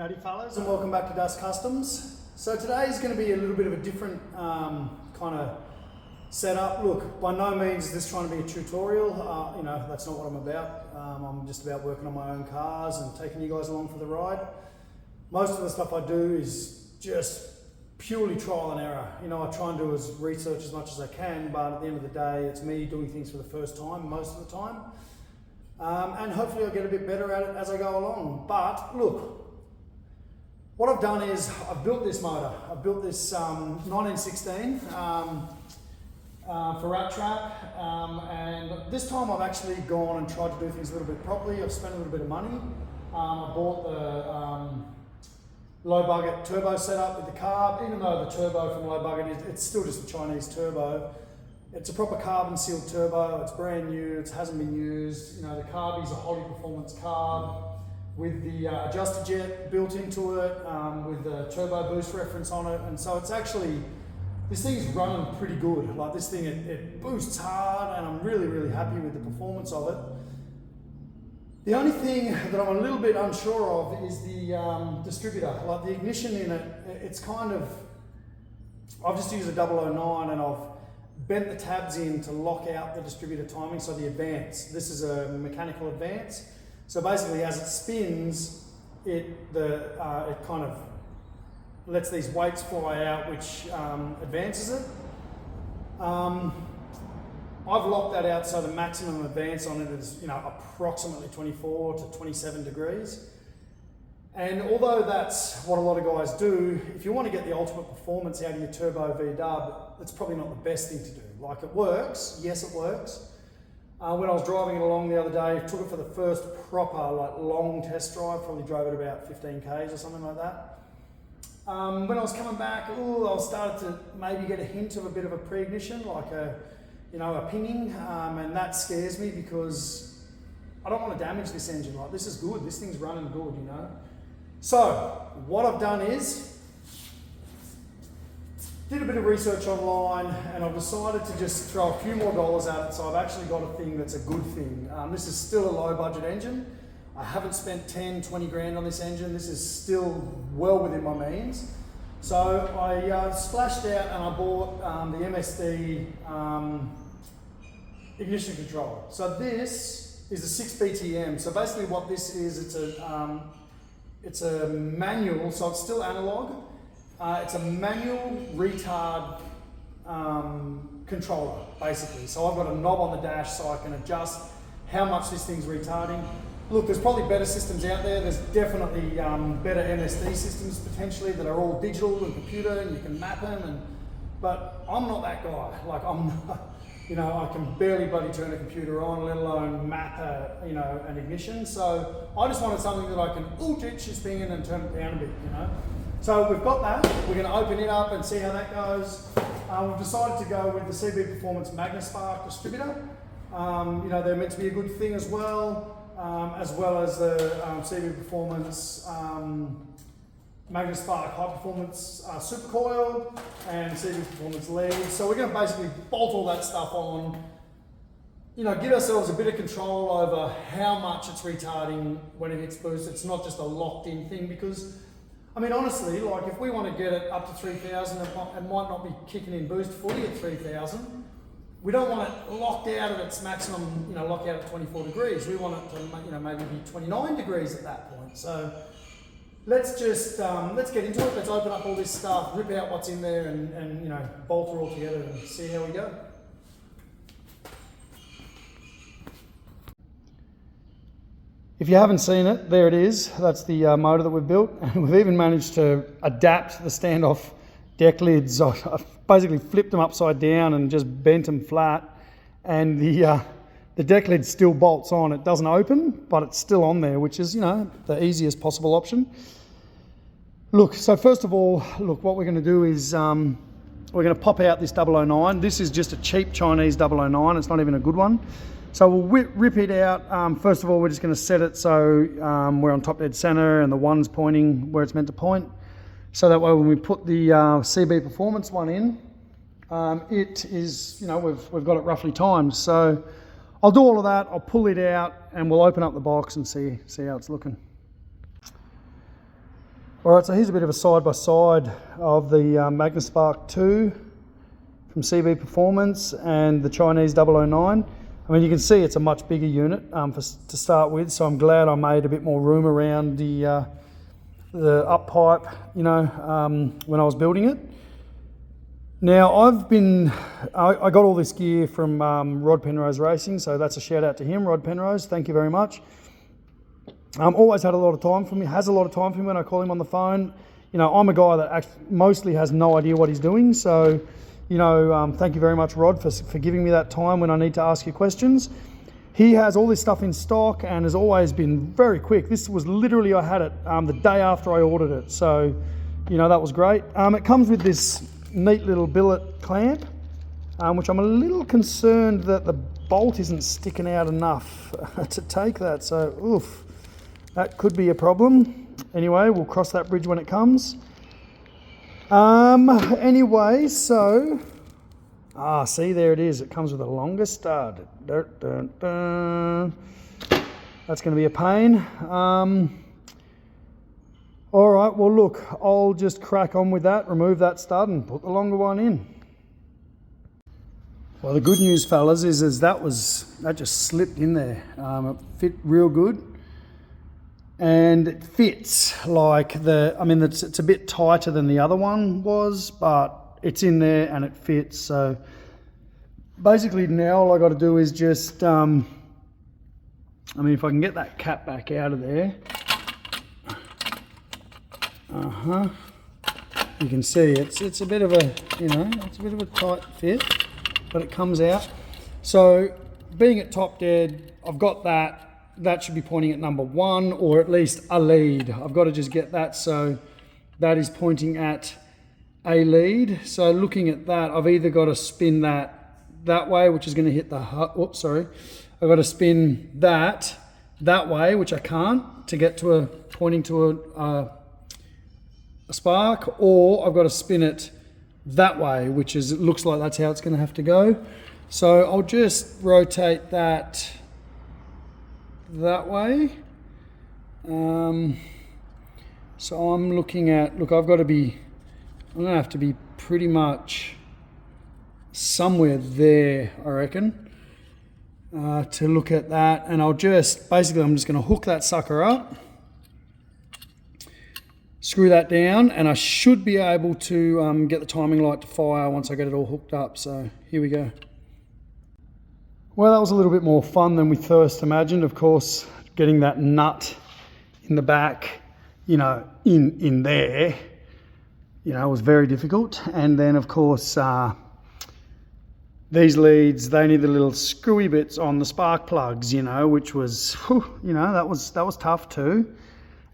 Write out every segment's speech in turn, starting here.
Howdy fellas, and welcome back to Dust Customs. So today is going to be a little bit of a different kind of setup. Look, by no means is this trying to be a tutorial, that's not what I'm about. I'm just about working on my own cars and taking you guys along for the ride. Most of the stuff I do is just purely trial and error. I try and do as research as much as I can, but at the end of the day, it's me doing things for the first time, most of the time. And hopefully I'll get a bit better at it as I go along. But look, what I've done is I've built this motor. I've built this 1916 for rat trap, and this time I've actually gone and tried to do things a little bit properly. I've spent a little bit of money. I bought the low bucket turbo setup with the carb. Even though the turbo from low bucket it's still just a Chinese turbo. It's a proper carbon sealed turbo. It's brand new. It hasn't been used. The carb is a Holly Performance carb with the adjuster jet built into it, with the turbo boost reference on it, and so it's actually, this thing's running pretty good. Like this thing, it boosts hard, and I'm really happy with the performance of it. The only thing that I'm a little bit unsure of is the distributor. Like the ignition in it, it's kind of, I've just used a 009 and I've bent the tabs in to lock out the distributor timing, so the advance. This is a mechanical advance. So basically, as it spins, it kind of lets these weights fly out, which advances it. I've locked that out so the maximum advance on it is, approximately 24 to 27 degrees. And although that's what a lot of guys do, if you want to get the ultimate performance out of your turbo V-dub, it's probably not the best thing to do. Like, it works, yes it works. When I was driving it along the other day, took it for the first proper long test drive, probably drove it about 15 k's or something like that. When I was coming back, I started to maybe get a hint of a bit of a pre-ignition, like a pinging, and that scares me because I don't want to damage this engine. Like, this is good, this thing's running good, So what I've done is did a bit of research online, and I've decided to just throw a few more dollars at it, so I've actually got a thing that's a good thing. This is still a low budget engine. I haven't spent 10, 20 grand on this engine. This is still well within my means. So I splashed out and I bought the MSD ignition controller. So this is a 6 BTM. So basically what this is, it's a manual, so it's still analog. It's a manual retard controller, basically. So I've got a knob on the dash so I can adjust how much this thing's retarding. Look, there's probably better systems out there. There's definitely better MSD systems potentially that are all digital and computer, and you can map them. But I'm not that guy. Like, I'm not, I can barely bloody turn a computer on, let alone map an ignition. So I just wanted something that I can ditch this thing in and turn it down a bit, So we've got that. We're going to open it up and see how that goes. We've decided to go with the CB Performance MagnaSpark distributor. They're meant to be a good thing as well as the CB Performance MagnaSpark High Performance Super Coil and CB Performance lead. So we're going to basically bolt all that stuff on, give ourselves a bit of control over how much it's retarding when it hits boost. It's not just a locked in thing, because honestly, like, if we want to get it up to 3,000, it might not be kicking in boost fully at 3,000. We don't want it locked out at its maximum, lock out at 24 degrees. We want it to, maybe be 29 degrees at that point. So let's just, let's get into it. Let's open up all this stuff, rip out what's in there, and bolt it all together and see how we go. If you haven't seen it, there it is. That's the motor that we've built. We've even managed to adapt the standoff deck lids. I've basically flipped them upside down and just bent them flat. And the deck lid still bolts on. It doesn't open, but it's still on there, which is, the easiest possible option. Look, so first of all, what we're going to do is we're going to pop out this 009. This is just a cheap Chinese 009. It's not even a good one. So we'll rip it out. First of all, we're just going to set it so we're on top dead center and the one's pointing where it's meant to point. So that way when we put the CB Performance one in, it is, we've got it roughly timed. So I'll do all of that, I'll pull it out, and we'll open up the box and see how it's looking. All right, so here's a bit of a side-by-side of the MagnaSpark 2 from CV Performance and the Chinese 009. I mean, you can see it's a much bigger unit to start with, so I'm glad I made a bit more room around the up pipe, you know, when I was building it. Now, I got all this gear from Rod Penrose Racing, so that's a shout out to him, Rod Penrose, thank you very much. Always had a lot of time for me, has a lot of time for me when I call him on the phone. You know, I'm a guy that mostly has no idea what he's doing, so, you know, thank you very much, Rod, for giving me that time when I need to ask you questions. He has all this stuff in stock and has always been very quick. This was literally, I had it the day after I ordered it, so, you know, that was great. It comes with this neat little billet clamp, which I'm a little concerned that the bolt isn't sticking out enough to take that, so, oof. That could be a problem. Anyway, we'll cross that bridge when it comes. Anyway, so... see, there it is. It comes with a longer stud. Dun, dun, dun. That's going to be a pain. All right, well, look, I'll just crack on with that, remove that stud and put the longer one in. Well, the good news, fellas, is that just slipped in there. It fit real good. And it fits like it's a bit tighter than the other one was, but it's in there and it fits. So basically now all I got to do is just, if I can get that cap back out of there. You can see it's a bit of a, it's a bit of a tight fit, but it comes out. So being at top dead, I've got that. That should be pointing at number 1, or at least a lead. I've got to just get that so that is pointing at a lead. So looking at that, I've either got to spin that way, which is going to hit the, I've got to spin that way, which I can't, to get to pointing to a spark, or I've got to spin it that way, which is, it looks like that's how it's going to have to go. So I'll just rotate that way. So I'm looking at, look, I'm going to have to be pretty much somewhere there, I reckon, to look at that. And I'm just going to hook that sucker up, screw that down, and I should be able to get the timing light to fire once I get it all hooked up. So here we go. Well, that was a little bit more fun than we first imagined. Of course, getting that nut in the back, in there, was very difficult. And then, of course, these leads, they need the little screwy bits on the spark plugs, which was, that was tough too.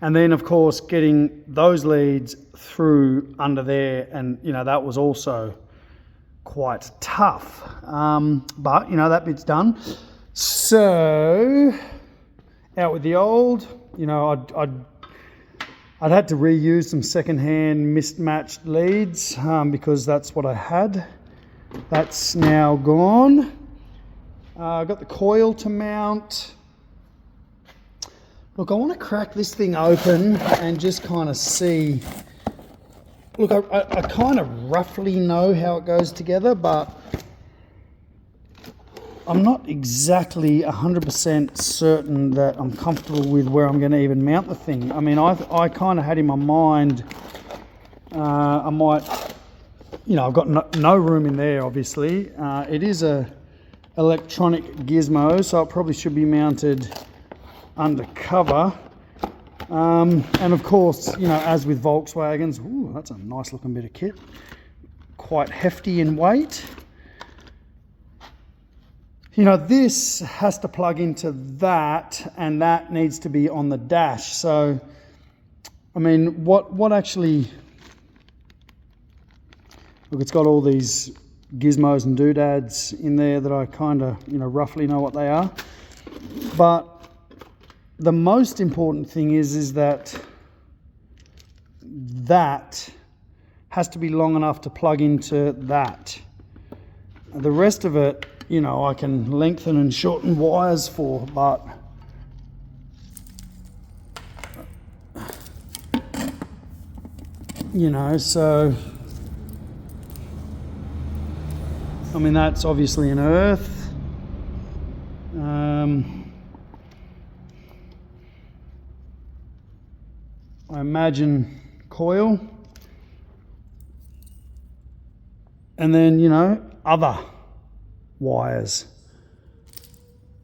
And then, of course, getting those leads through under there, and, that was also quite tough, but that bit's done. So out with the old. I'd had to reuse some secondhand mismatched leads because that's what I had. That's now gone. I've got the coil to mount. Look, I want to crack this thing open and just kind of see. Look, I kind of roughly know how it goes together, but I'm not exactly 100% certain that I'm comfortable with where I'm going to even mount the thing. I mean, I kind of had in my mind, I might, I've got no room in there, obviously. It is a electronic gizmo, so it probably should be mounted undercover. And of course, as with Volkswagens, ooh, that's a nice looking bit of kit. Quite hefty in weight. This has to plug into that, and that needs to be on the dash. So, I mean, what actually... Look, it's got all these gizmos and doodads in there that I kind of, roughly know what they are. But the most important thing is that has to be long enough to plug into that. The rest of it, I can lengthen and shorten wires for, but You know, so I mean, that's obviously an earth. I imagine coil, and then, you know, other wires.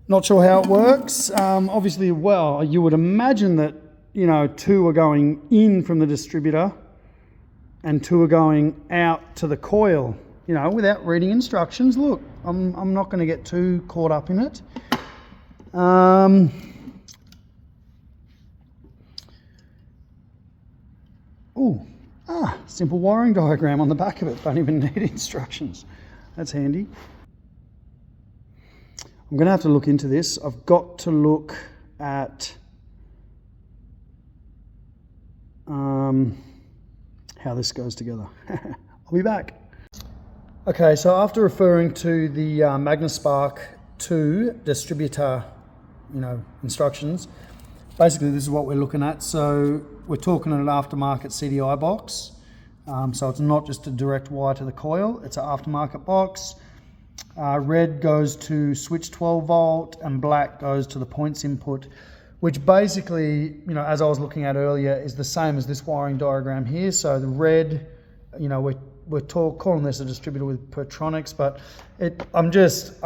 Not sure how it works. Obviously, well, you would imagine that, you know, 2 are going in from the distributor and 2 are going out to the coil, you know, without reading instructions. Look, I'm not going to get too caught up in it. Simple wiring diagram on the back of it. Don't even need instructions. That's handy. I'm going to have to look into this. I've got to look at how this goes together. I'll be back. Okay, so after referring to the MagnaSpark 2 distributor, you know, instructions, basically this is what we're looking at. So we're talking an aftermarket CDI box. So it's not just a direct wire to the coil, it's an aftermarket box. Red goes to switch 12 volt and black goes to the points input, which basically, you know, as I was looking at earlier, is the same as this wiring diagram here. So the red, you know, we're calling this a distributor with Pertronics, but I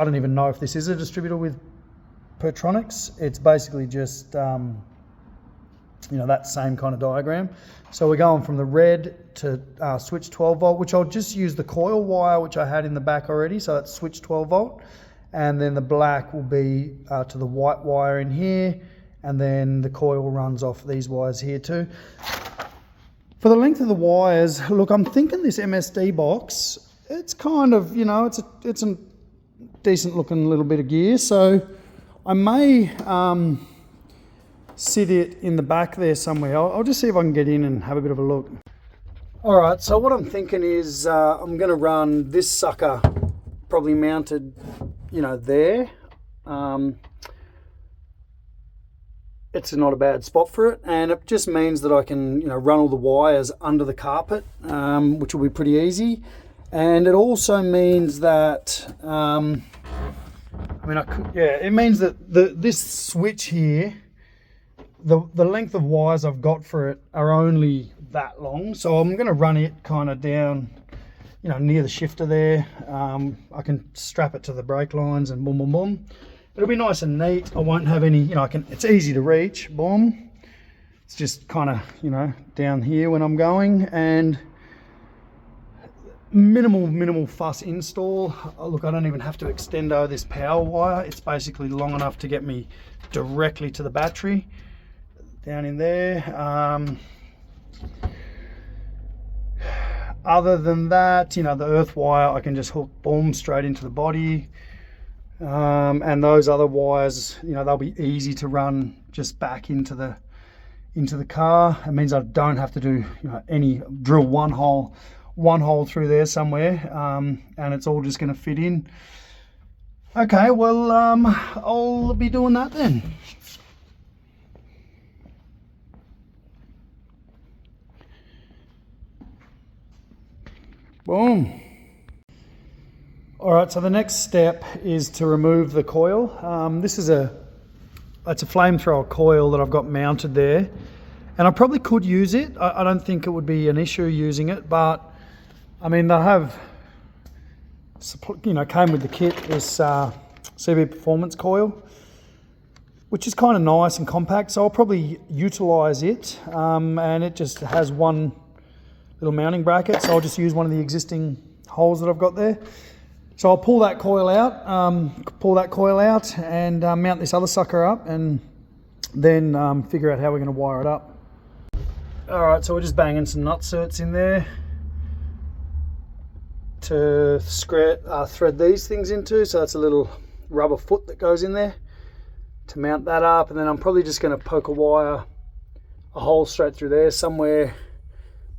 don't even know if this is a distributor with Pertronics. It's basically just, you know, that same kind of diagram. So we're going from the red to switch 12 volt, which I'll just use the coil wire, which I had in the back already. So that's switch 12 volt. And then the black will be to the white wire in here. And then the coil runs off these wires here too. For the length of the wires, look, I'm thinking this MSD box, it's kind of, you know, it's a decent looking little bit of gear. So I may sit it in the back there somewhere. I'll just see if I can get in and have a bit of a look. All right, so what I'm thinking is I'm going to run this sucker probably mounted, you know, there. It's not a bad spot for it, and it just means that I can, you know, run all the wires under the carpet, which will be pretty easy. And it also means that, it means that this switch here, the length of wires I've got for it are only that long. So I'm going to run it kind of down, you know, near the shifter there. I can strap it to the brake lines and boom, boom, boom. It'll be nice and neat. I won't have any, you know, it's easy to reach, boom. It's just kind of, you know, down here when I'm going, and minimal fuss install. Oh, look, I don't even have to extend over this power wire. It's basically long enough to get me directly to the battery down in there. Other than that, you know, the earth wire, I can just hook, boom, straight into the body. And those other wires, you know, they'll be easy to run just back into the car. It means I don't have to do, you know, drill one hole through there somewhere, and it's all just going to fit in. Okay, well, I'll be doing that then. Boom. All right, so the next step is to remove the coil. It's a flamethrower coil that I've got mounted there, and I probably could use it. I don't think it would be an issue using it, but I mean, they have, you know, came with the kit, this CB Performance coil, which is kind of nice and compact, so I'll probably utilize it, and it just has one little mounting bracket, so I'll just use one of the existing holes that I've got there. So I'll pull that coil out, and mount this other sucker up, and then figure out how we're going to wire it up. All right, so we're just banging some nut certs in there to thread these things into. So that's a little rubber foot that goes in there to mount that up, and then I'm probably just going to poke a hole straight through there somewhere.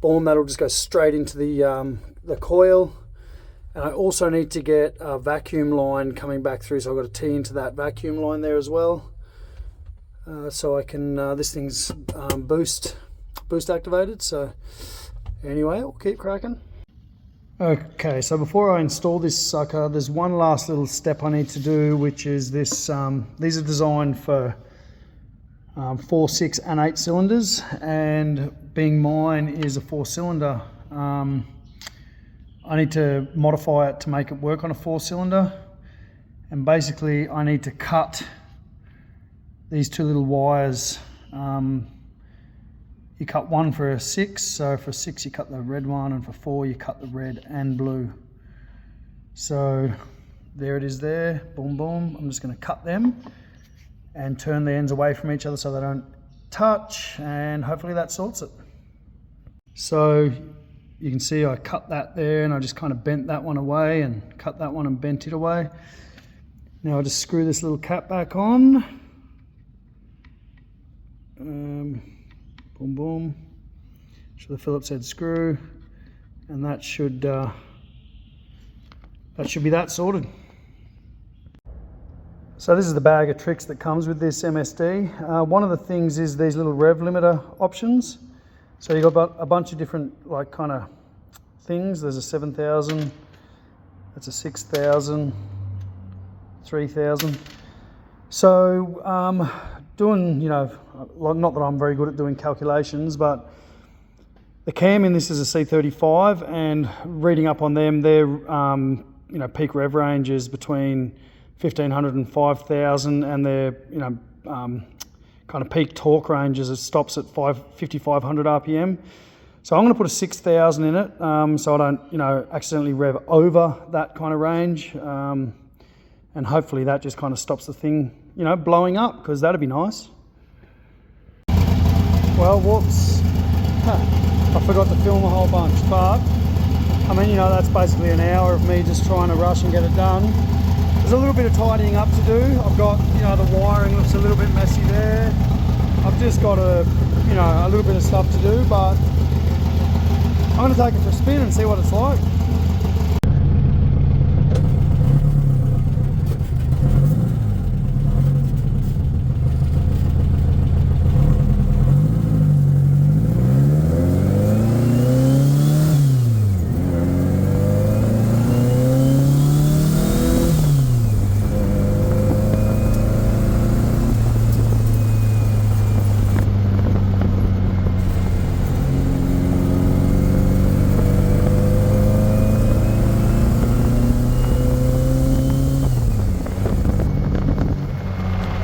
Boom, that'll just go straight into the coil. And I also need to get a vacuum line coming back through, so I've got to tee into that vacuum line there as well. So I can, this thing's boost activated, so Anyway, we'll keep cracking. Okay, so before I install this sucker, there's one last little step I need to do, which is this. These are designed for 4, 6 and 8 cylinders, and being mine is a 4-cylinder, I need to modify it to make it work on a 4-cylinder, and basically I need to cut these 2 little wires. You cut one for a 6, so for 6 you cut the red one, and for 4 you cut the red and blue. So there it is there, boom boom. I'm just going to cut them and turn the ends away from each other so they don't touch, and hopefully that sorts it. So you can see I cut that there, and I just kind of bent that one away and cut that one and bent it away. Now I just screw this little cap back on. Boom boom, so the Phillips head screw, and that should be that sorted. So this is the bag of tricks that comes with this MSD. One of the things is these little rev limiter options. So you've got a bunch of different like kind of things. There's a 7,000, that's a 6,000, 3,000. So doing, you know, not that I'm very good at doing calculations, but the cam in this is a C35, and reading up on them, their you know, peak rev range is between 1,500 and 5,000, and their, you know, kind of peak torque ranges, it stops at 5,500 RPM. So I'm going to put a 6,000 in it, so I don't, you know, accidentally rev over that kind of range, and hopefully that just kind of stops the thing, you know, blowing up, because that'd be nice. Well, whoops, I forgot to film a whole bunch, but I mean, you know, that's basically an hour of me just trying to rush and get it done. There's a little bit of tidying up to do. I've got, you know, the wiring looks a little bit messy there. I've just got you know, a little bit of stuff to do, but I'm going to take it for a spin and see what it's like.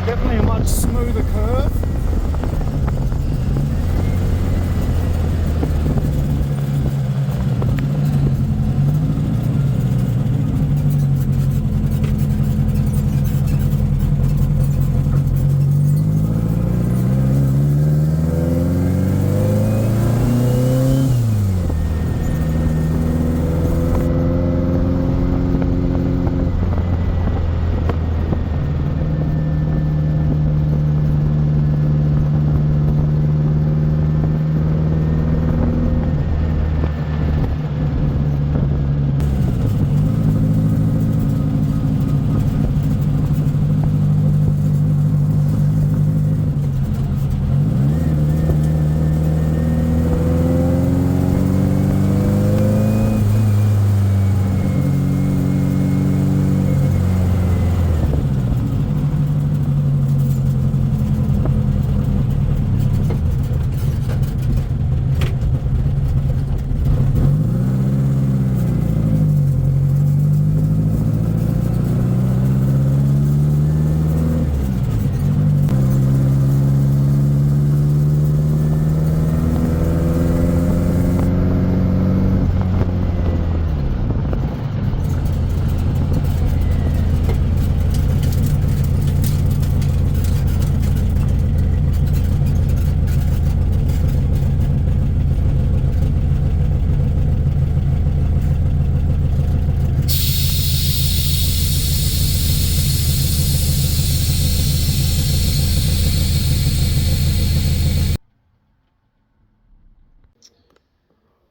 Definitely a much smoother curve.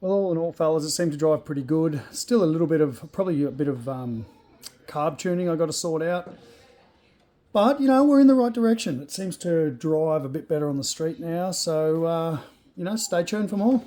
Well, all in all, fellas, it seemed to drive pretty good. Still a little bit of, probably a bit of carb tuning I got to sort out. But, you know, we're in the right direction. It seems to drive a bit better on the street now. So, you know, stay tuned for more.